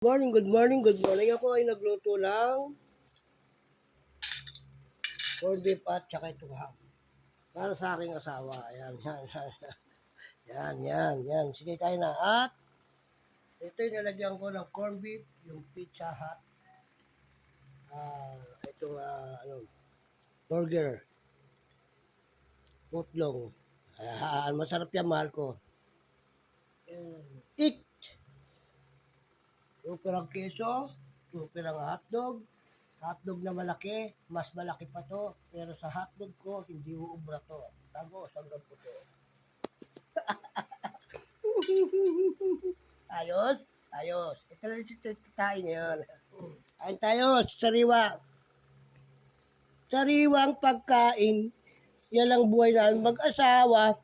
Good morning. Ako ay nagluto ng corned beef at saka itong ham. Para sa aking asawa. Yan. Sige, kain na. At ito yung nalagyan ko ng corned beef, yung Pizza Hut. Itong burger, footlong. Masarap yan, mahal ko. Eat! Super ang keso, super ang hotdog. Hotdog na malaki, mas malaki pa to. Pero sa hotdog ko, hindi uubra to. Tagos hanggang puto. Ayos. Ito lang si tayo ngayon. Kain tayo, sariwa. Sariwang pagkain. Yan ang buhay namin mag-asawa.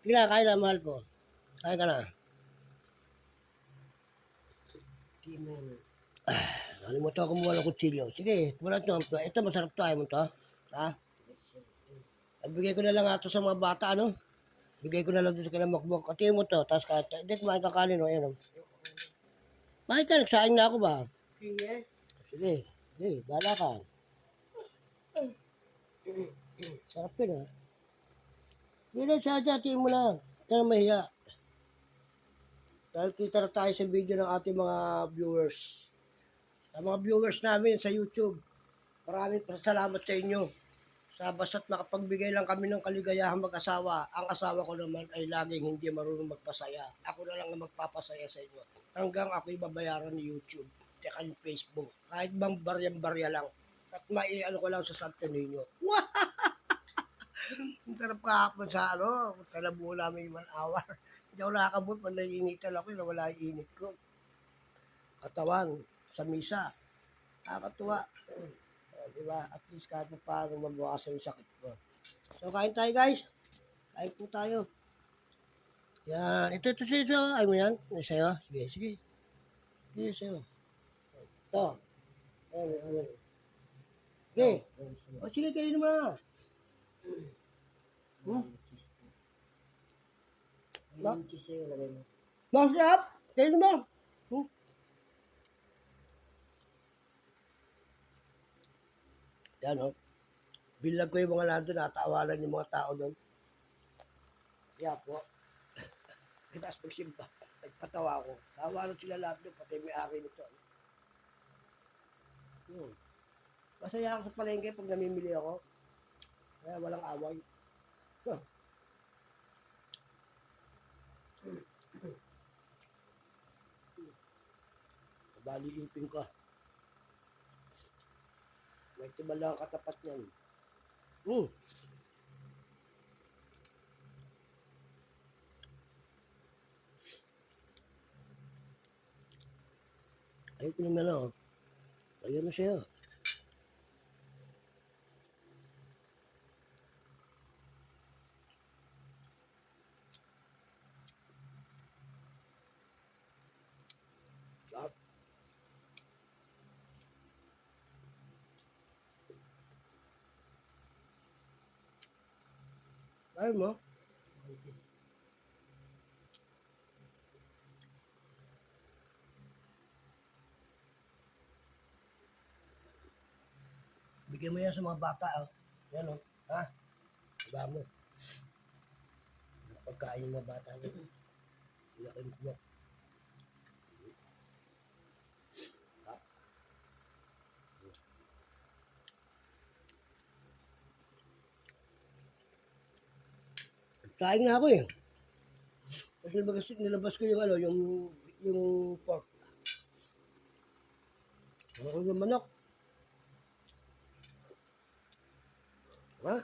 Kinakain na, mahal ko. Kain ka na. Nalimutan ako kumuha ng kutsilyo. Sige, wala ito. Ito masarap to. Ayaw mo to. Ha? Bigay ko na lang ito sa mga bata, ano? Bigay ko na lang doon sa kanang makbok. Atiyo mo to. Tapos kahit, hindi kumain ka kanin, o. Ayan, o. Kumain ka, nagsaing na ako ba? Sige, bahala ka. Sarap yun, ha? Hindi na siya, atiyo mo na. Ito na mahiya. Dahil kita na tayo sa video ng ating mga viewers. Sa mga viewers namin sa YouTube, maraming salamat sa inyo. Sa basta't makapagbigay lang kami ng kaligayahan mag-asawa. Ang asawa ko naman ay laging hindi marunong magpasaya. Ako na lang ang magpapasaya sa inyo. Hanggang ako'y babayaran ni YouTube. Tsaka yung Facebook. Kahit bang barya-barya lang. At maiano ko lang sa Santo Niño. Ang sarap kahapon sa talabuho namin yung 1 hour. Hindi ako nakakabot, pag naiinitan ako, nawala yung init ko. Katawan, sa misa. Nakakatuwa. Diba? At least kahit pa paano mabawasan yung sakit ko. So, kain tayo guys. Kain po tayo. Yan. Ito sa'yo. Ay mo yan? Sa'yo? Sige. Sige, sa'yo. Ito. Ayan. Sige. O sige, kainin mo na. Masarap. Kainin mo. Yan, o. Bilag ko yung mga nandun, natawalan yung mga tao doon. Kaya po, kitas pagsimba, nagpatawa ko. Tawalan sila lahat doon, pati may-ari nito. Masaya ako sa palengke pag namimili ako. Kaya walang away. Bali ipin ka. May tibala ang katapat niyan. Ayun ko naman o. Ayun mo siya. Sarap. Ayun mo. Bigyan mo yan sa mga bata, o. Yan, o. Ha? Diba mo? Pagkain yung mga bata mo. Laki mo. Saing na ako eh. Tapos nilabas ko yung yung pork. Ano ko yung manok? Ha?